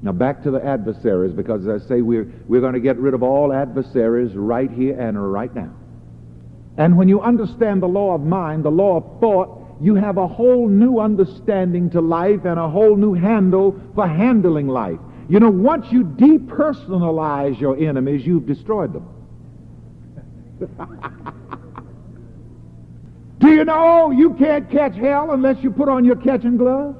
Now back to the adversaries, because as I say, we're going to get rid of all adversaries right here and right now. And when you understand the law of mind, the law of thought, you have a whole new understanding to life and a whole new handle for handling life. You know, once you depersonalize your enemies, you've destroyed them. Do you know you can't catch hell unless you put on your catching gloves?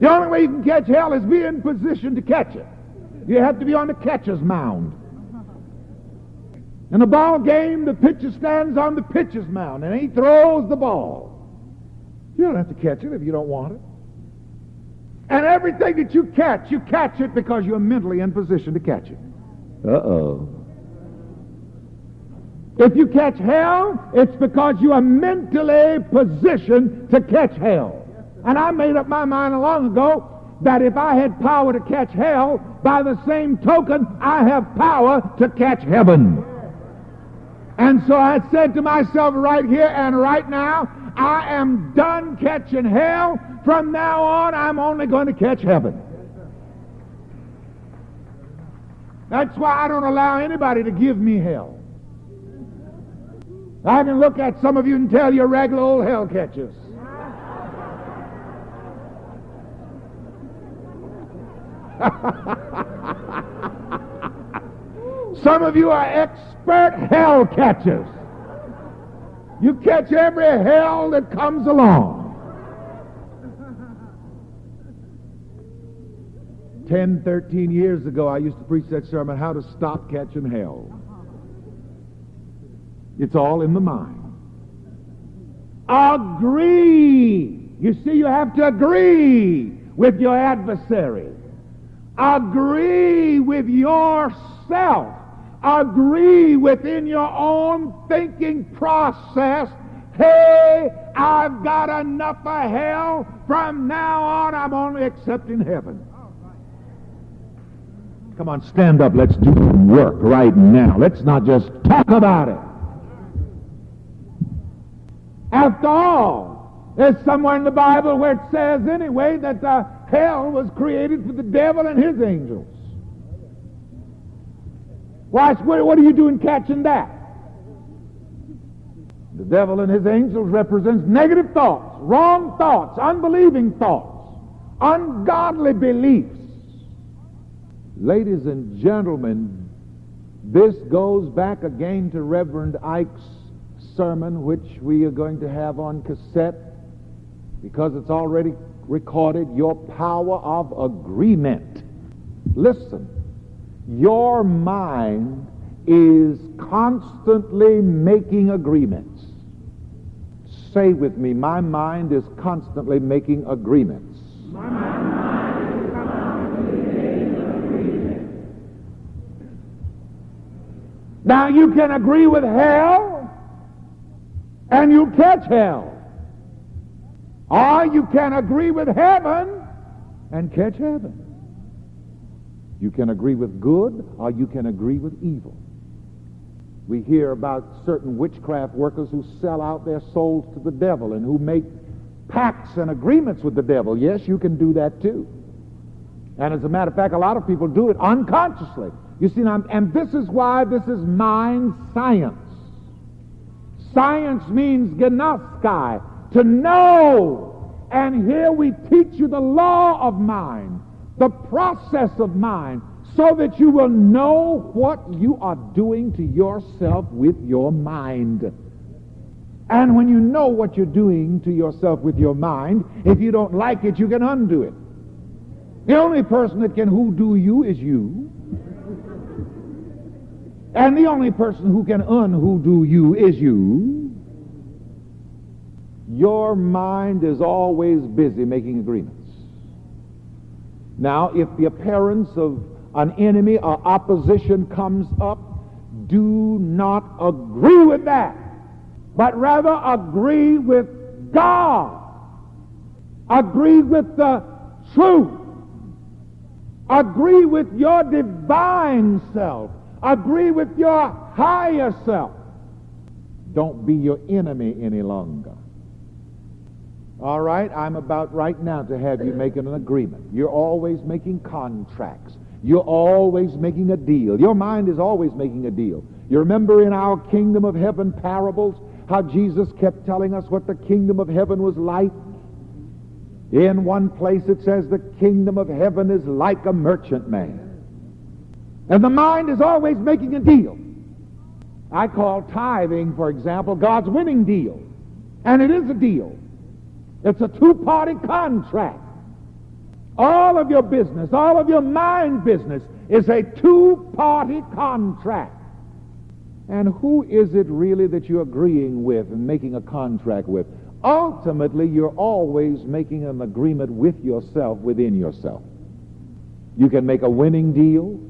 The only way you can catch hell is be in position to catch it. You have to be on the catcher's mound. In a ball game, the pitcher stands on the pitcher's mound and he throws the ball. You don't have to catch it if you don't want it. And everything that you catch it because you're mentally in position to catch it. Uh-oh. If you catch hell, it's because you are mentally positioned to catch hell. And I made up my mind long ago that if I had power to catch hell, by the same token, I have power to catch heaven. And so I said to myself right here and right now, I am done catching hell. From now on, I'm only going to catch heaven. That's why I don't allow anybody to give me hell. I can look at some of you and tell you're regular old hell catchers. Some of you are expert hell catchers. You catch every hell that comes along. 10, 13 years ago, I used to preach that sermon, How to Stop Catching Hell. It's all in the mind. Agree. You see, you have to agree with your adversary. Agree with yourself. Agree within your own thinking process. Hey, I've got enough of hell. From now on, I'm only accepting heaven. Come on, stand up. Let's do some work right now. Let's not just talk about it. After all, there's somewhere in the Bible where it says anyway that hell was created for the devil and his angels. Why, what are you doing catching that? The devil and his angels represents negative thoughts, wrong thoughts, unbelieving thoughts, ungodly beliefs. Ladies and gentlemen, this goes back again to Reverend Ike's sermon, which we are going to have on cassette, because it's already recorded, Your Power of Agreement. Listen, your mind is constantly making agreements. Say with me, my mind is constantly making agreements. My mind is constantly making agreements. Now you can agree with hell, and you catch hell. Or you can agree with heaven and catch heaven. You can agree with good, or you can agree with evil. We hear about certain witchcraft workers who sell out their souls to the devil and who make pacts and agreements with the devil. Yes, you can do that too. And as a matter of fact, a lot of people do it unconsciously. You see, and this is why this is mind science. Science means gnoskai, to know. And here we teach you the law of mind, the process of mind, so that you will know what you are doing to yourself with your mind. And when you know what you're doing to yourself with your mind, if you don't like it, you can undo it. The only person that can hoodoo you is you. And the only person who can unhoodoo you is you. Your mind is always busy making agreements. Now, if the appearance of an enemy or opposition comes up, do not agree with that, but rather agree with God. Agree with the truth. Agree with your divine self. Agree with your higher self. Don't be your enemy any longer. All right, I'm about right now to have you making an agreement. You're always making contracts. You're always making a deal. Your mind is always making a deal. You remember in our kingdom of heaven parables how Jesus kept telling us what the kingdom of heaven was like? In one place it says the kingdom of heaven is like a merchant man. And the mind is always making a deal. I call tithing, for example, God's winning deal. And it is a deal. It's a two-party contract. All of your business, all of your mind business is a two-party contract. And who is it really that you're agreeing with and making a contract with? Ultimately, you're always making an agreement with yourself, within yourself. You can make a winning deal,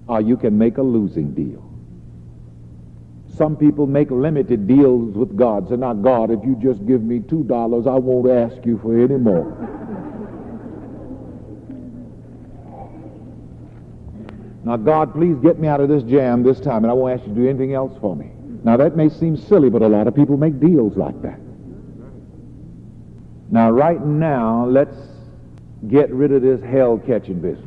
or you can make a losing deal. Some people make limited deals with God. Say, now, God, if you just give me $2, I won't ask you for any more. Now, God, please get me out of this jam this time, and I won't ask you to do anything else for me. Now, that may seem silly, but a lot of people make deals like that. Now, right now, let's get rid of this hell-catching business.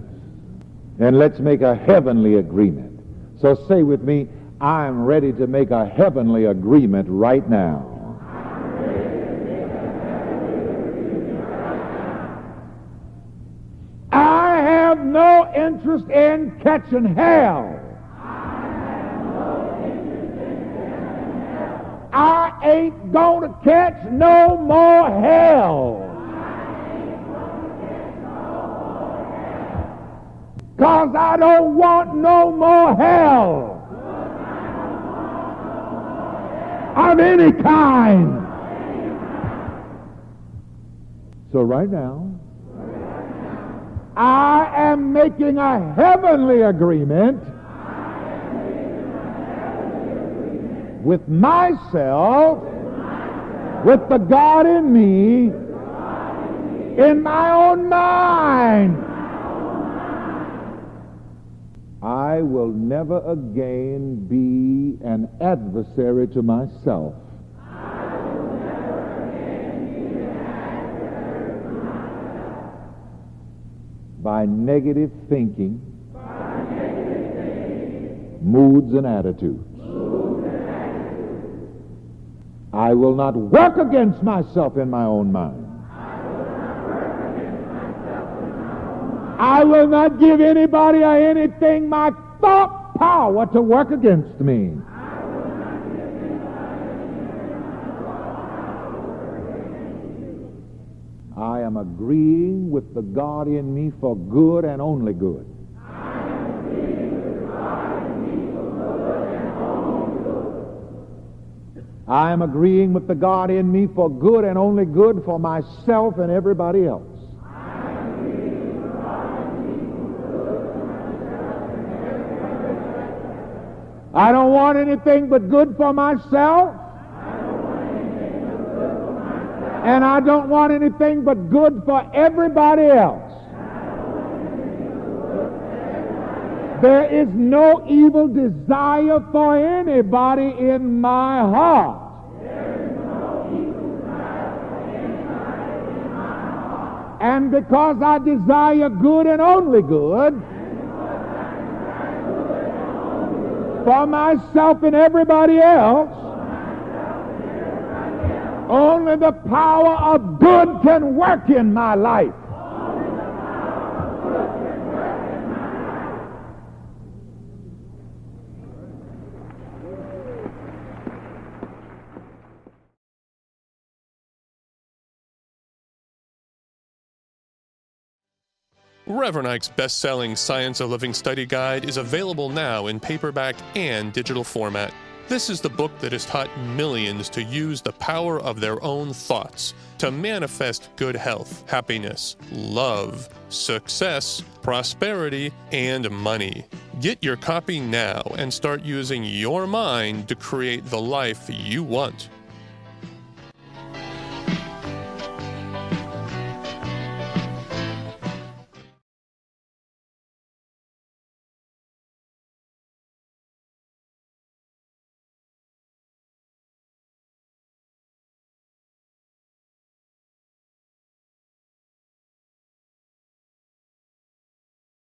And let's make a heavenly agreement. So say with me, I'm ready to make a heavenly agreement right now. I have no interest in catching hell. I ain't gonna catch no more hell. 'Cause I don't want no more hell of any kind. So right now, I am making a heavenly agreement with myself, with the God in me, in my own mind. I will never again be an adversary to myself. By negative thinking, moods and attitudes. I will not work against myself in my own mind. I will not give anybody or anything my thought power to work against me. I am agreeing with the God in me for good and only good. I am agreeing with the God in me for good and only good for myself and everybody else. I don't want anything but good for myself. And I don't want anything but good for everybody else. There is no evil desire for anybody in my heart. And because I desire good and only good for myself and everybody else, only the power of good can work in my life. Reverend Ike's best-selling Science of Living Study Guide is available now in paperback and digital format. This is the book that has taught millions to use the power of their own thoughts to manifest good health, happiness, love, success, prosperity, and money. Get your copy now and start using your mind to create the life you want.